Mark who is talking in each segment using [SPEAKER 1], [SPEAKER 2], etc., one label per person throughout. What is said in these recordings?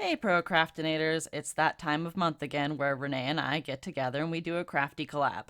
[SPEAKER 1] Hey procrastinators, it's that time of month again where Renee and I get together and we do a crafty collab.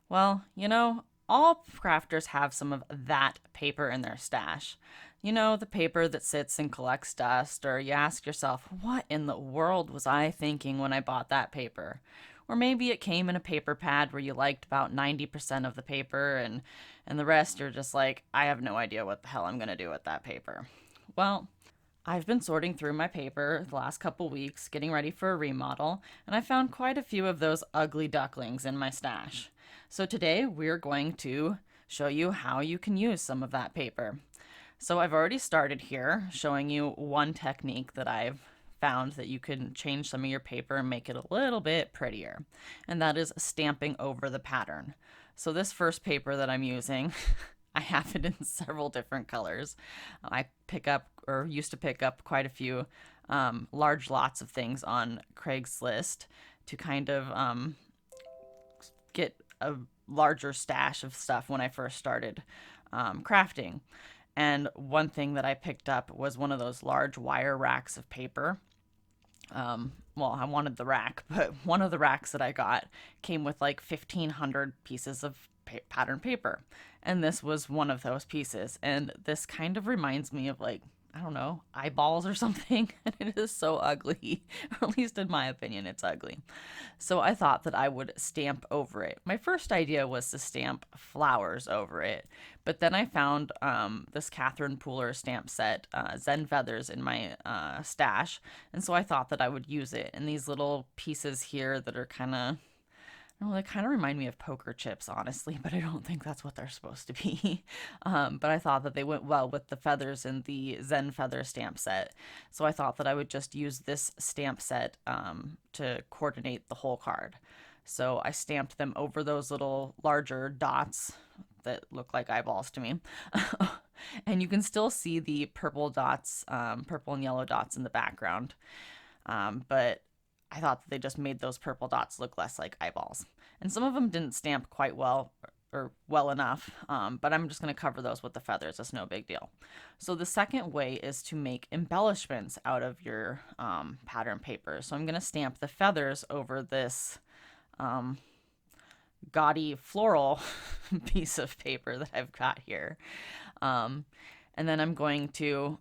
[SPEAKER 1] Well, all crafters have some of that paper in their stash. The paper that sits and collects dust, or you ask yourself, what in the world was I thinking when I bought that paper? Or maybe it came in a paper pad where you liked about 90% of the paper and the rest you're just like, I have no idea what the hell I'm going to do with that paper. Well, I've been sorting through my paper the last couple weeks, getting ready for a remodel, and I found quite a few of those ugly ducklings in my stash. So today we're going to show you how you can use some of that paper. So I've already started here showing you one technique that I've found that you can change some of your paper and make it a little bit prettier, and that is stamping over the pattern. So this first paper that I'm using, I have it in several different colors. I pick up or used to pick up quite a few large lots of things on Craigslist to kind of get a larger stash of stuff when I first started crafting. And one thing that I picked up was one of those large wire racks of paper. Well, I wanted the rack, but one of the racks that I got came with like 1,500 pieces of pattern paper. And this was one of those pieces. And this kind of reminds me of like, I don't know, eyeballs or something. And it is so ugly, or at least in my opinion, it's ugly. So I thought that I would stamp over it. My first idea was to stamp flowers over it, but then I found this Catherine Pooler stamp set, Zen Feathers, in my stash, and so I thought that I would use it. And these little pieces here that are kind of, well, they kind of remind me of poker chips, honestly, but I don't think that's what they're supposed to be. But I thought that they went well with the feathers in the Zen Feather stamp set. So I thought that I would just use this stamp set to coordinate the whole card. So I stamped them over those little larger dots that look like eyeballs to me. And you can still see the purple dots, purple and yellow dots in the background. But I thought that they just made those purple dots look less like eyeballs. And some of them didn't stamp quite well or well enough, but I'm just going to cover those with the feathers. It's no big deal. So the second way is to make embellishments out of your pattern paper. So I'm going to stamp the feathers over this gaudy floral piece of paper that I've got here. And then I'm going to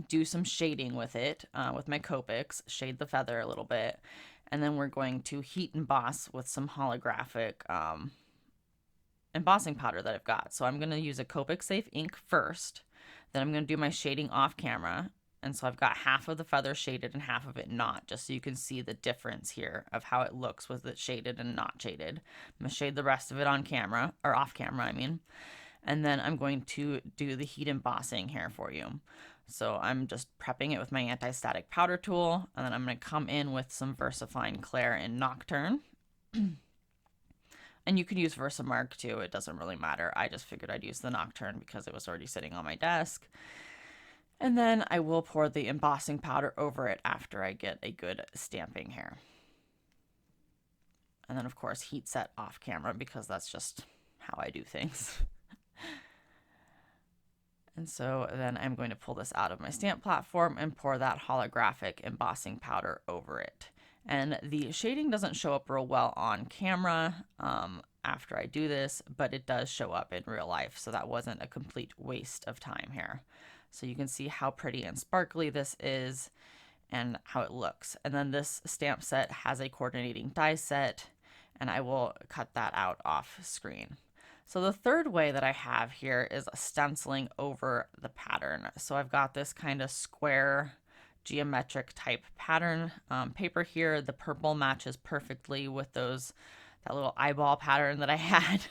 [SPEAKER 1] do some shading with it with my Copics, shade the feather a little bit, and then we're going to heat emboss with some holographic embossing powder that I've got. So I'm going to use a Copic Safe ink first, then I'm going to do my shading off camera, and so I've got half of the feather shaded and half of it not, just so you can see the difference here of how it looks with it shaded and not shaded. I'm going to shade the rest of it on camera, or off camera, I mean. And then I'm going to do the heat embossing here for you. So I'm just prepping it with my anti-static powder tool, and then I'm going to come in with some VersaFine Clair and Nocturne. And you could use Versamark too, it doesn't really matter. I just figured I'd use the Nocturne because it was already sitting on my desk. And then I will pour the embossing powder over it after I get a good stamping here. And then of course heat set off camera because that's just how I do things. And so then I'm going to pull this out of my stamp platform and pour that holographic embossing powder over it. And the shading doesn't show up real well on camera after I do this, but it does show up in real life. So that wasn't a complete waste of time here. So you can see how pretty and sparkly this is and how it looks. And then this stamp set has a coordinating die set, and I will cut that out off screen. So the third way that I have here is stenciling over the pattern. So I've got this kind of square geometric type pattern paper here. The purple matches perfectly with that little eyeball pattern that I had.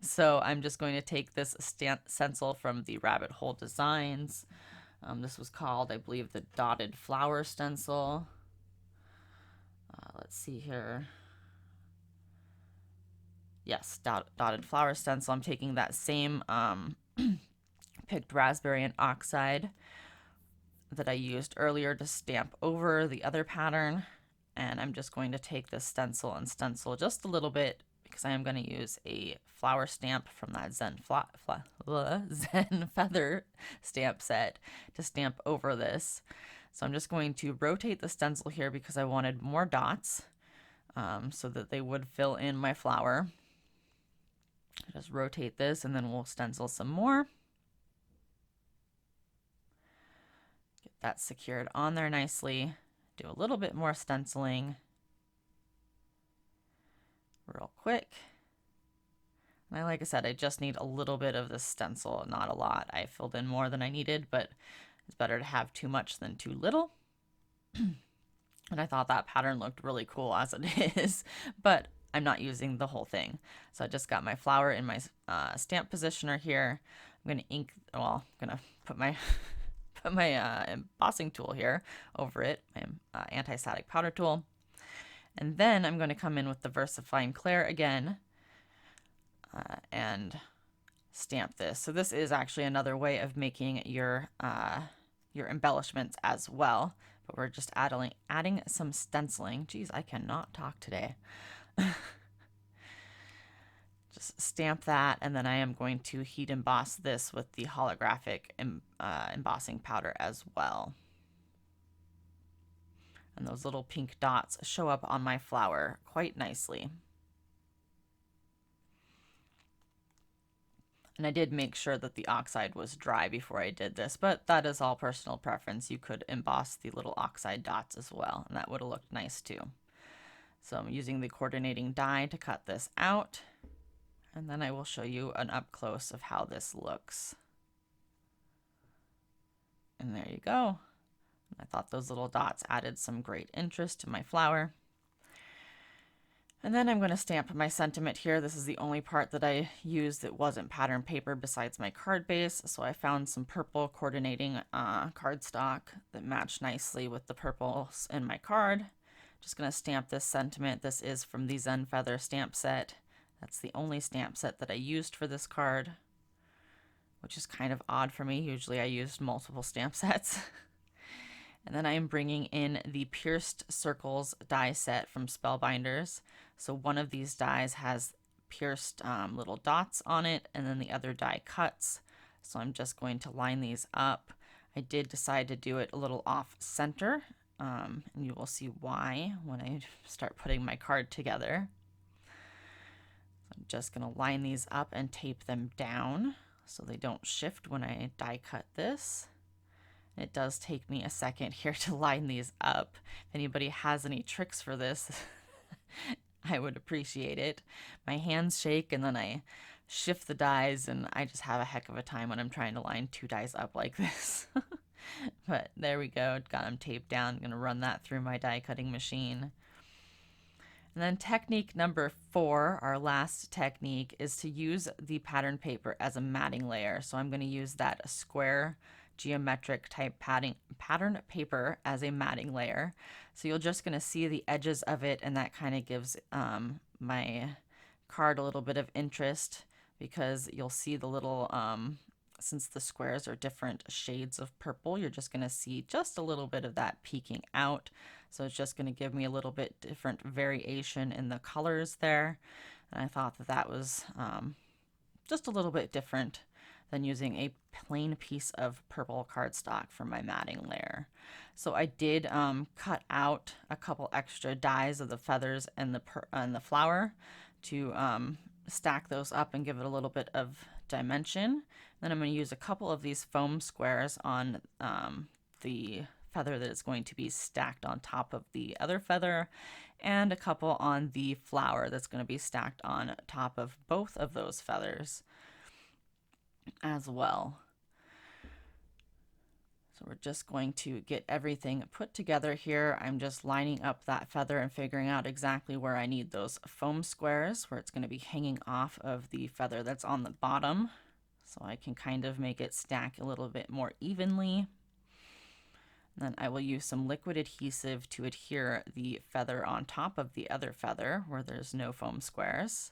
[SPEAKER 1] So I'm just going to take this stencil from the Rabbit Hole Designs. This was called, I believe, the Dotted Flower Stencil. Let's see here. Yes, dotted flower stencil. I'm taking that same picked raspberry and oxide that I used earlier to stamp over the other pattern, and I'm just going to take this stencil and stencil just a little bit because I am going to use a flower stamp from that Zen Feather stamp set to stamp over this. So I'm just going to rotate the stencil here because I wanted more dots so that they would fill in my flower. Just rotate this and then we'll stencil some more. Get that secured on there nicely. Do a little bit more stenciling real quick. And like I said, I just need a little bit of this stencil, not a lot. I filled in more than I needed, but it's better to have too much than too little. And I thought that pattern looked really cool as it is, but I'm not using the whole thing. So I just got my flower in my stamp positioner here. I'm going to ink, well, I'm going to put my put my embossing tool here over it, my anti-static powder tool. And then I'm going to come in with the VersaFine Clair again and stamp this. So this is actually another way of making your embellishments as well. But we're just adding some stenciling. Geez, I cannot talk today. Just stamp that, and then I am going to heat emboss this with the holographic embossing powder as well. And those little pink dots show up on my flower quite nicely. And I did make sure that the oxide was dry before I did this, but that is all personal preference. You could emboss the little oxide dots as well, and that would have looked nice too. So I'm using the coordinating die to cut this out, and then I will show you an up close of how this looks. And there you go. I thought those little dots added some great interest to my flower. And then I'm going to stamp my sentiment here. This is the only part that I used that wasn't pattern paper besides my card base. So I found some purple coordinating cardstock that matched nicely with the purples in my card. Just going to stamp this sentiment. This is from the Zen Feather stamp set. That's the only stamp set that I used for this card, which is kind of odd for me. Usually I used multiple stamp sets. And then I am bringing in the Pierced Circles die set from Spellbinders. So one of these dies has pierced little dots on it, and then the other die cuts. So I'm just going to line these up. I did decide to do it a little off center, and you will see why when I start putting my card together. I'm just going to line these up and tape them down so they don't shift when I die cut this. It does take me a second here to line these up. If anybody has any tricks for this, I would appreciate it. My hands shake and then I shift the dies, and I just have a heck of a time when I'm trying to line two dies up like this. But there we go. Got them taped down. I'm going to run that through my die cutting machine. And then technique number 4, our last technique, is to use the pattern paper as a matting layer. So I'm going to use that square geometric type pattern paper as a matting layer. So you're just going to see the edges of it, and that kind of gives my card a little bit of interest, because you'll see the little, since the squares are different shades of purple, you're just going to see just a little bit of that peeking out. So it's just going to give me a little bit different variation in the colors there. And I thought that that was just a little bit different than using a plain piece of purple cardstock for my matting layer. So I did cut out a couple extra dies of the feathers and the flower to stack those up and give it a little bit of dimension. Then I'm going to use a couple of these foam squares on the feather that is going to be stacked on top of the other feather, and a couple on the flower that's going to be stacked on top of both of those feathers as well. So we're just going to get everything put together here. I'm just lining up that feather and figuring out exactly where I need those foam squares, where it's going to be hanging off of the feather that's on the bottom, so I can kind of make it stack a little bit more evenly. And then I will use some liquid adhesive to adhere the feather on top of the other feather where there's no foam squares.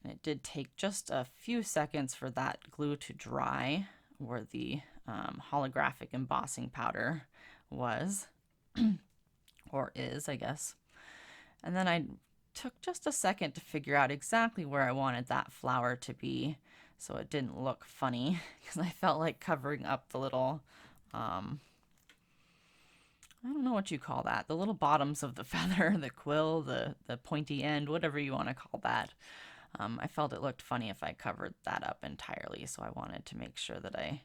[SPEAKER 1] And it did take just a few seconds for that glue to dry, where the holographic embossing powder was, or is, I guess. And then I took just a second to figure out exactly where I wanted that flower to be, so it didn't look funny, because I felt like covering up the little I don't know what you call that. The little bottoms of the feather, the quill, the pointy end, whatever you want to call that. I felt it looked funny if I covered that up entirely, so I wanted to make sure that I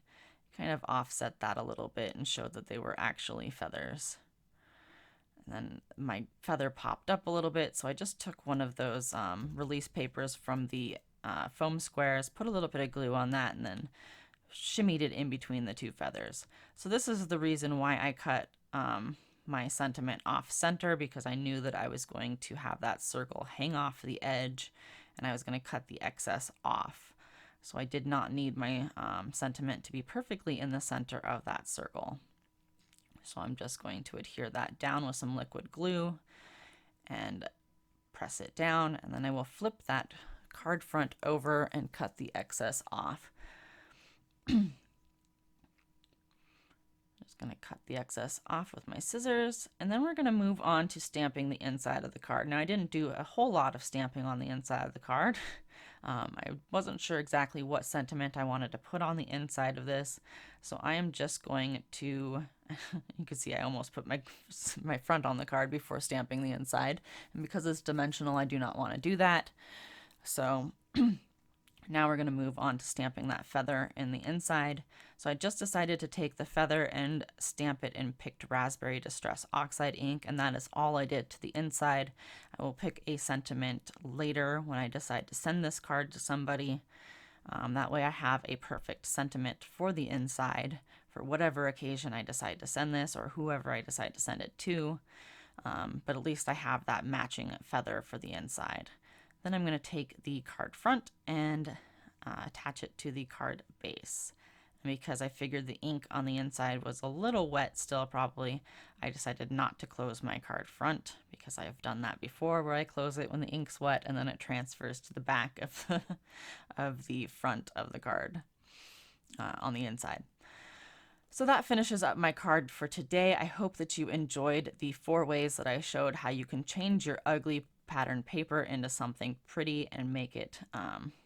[SPEAKER 1] kind of offset that a little bit and showed that they were actually feathers. And then my feather popped up a little bit, so I just took one of those release papers from the foam squares, put a little bit of glue on that, and then shimmied it in between the two feathers. So this is the reason why I cut my sentiment off center, because I knew that I was going to have that circle hang off the edge and I was going to cut the excess off. So I did not need my sentiment to be perfectly in the center of that circle. So I'm just going to adhere that down with some liquid glue and press it down, and then I will flip that card front over and cut the excess off. Just going to cut the excess off with my scissors, and then we're going to move on to stamping the inside of the card. Now, I didn't do a whole lot of stamping on the inside of the card. I wasn't sure exactly what sentiment I wanted to put on the inside of this, so I am just going to, you can see I almost put my front on the card before stamping the inside, and because it's dimensional, I do not want to do that. So now we're going to move on to stamping that feather in the inside. So I just decided to take the feather and stamp it in picked raspberry distress oxide ink, and that is all I did to the inside. I will pick a sentiment later when I decide to send this card to somebody. That way I have a perfect sentiment for the inside for whatever occasion I decide to send this, or whoever I decide to send it to. But at least I have that matching feather for the inside. Then I'm going to take the card front and attach it to the card base. And because I figured the ink on the inside was a little wet still probably, I decided not to close my card front, because I have done that before where I close it when the ink's wet and then it transfers to the back of of the front of the card on the inside. So that finishes up my card for today. I hope that you enjoyed the 4 ways that I showed how you can change your ugly pattern paper into something pretty and make it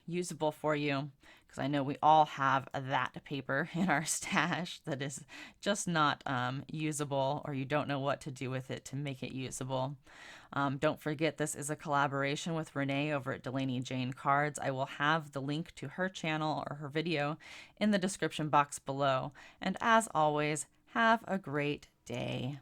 [SPEAKER 1] usable for you, because I know we all have that paper in our stash that is just not usable, or you don't know what to do with it to make it usable. Don't forget, this is a collaboration with Renee over at Delaney Jane Cards. I will have the link to her channel or her video in the description box below. And as always, have a great day.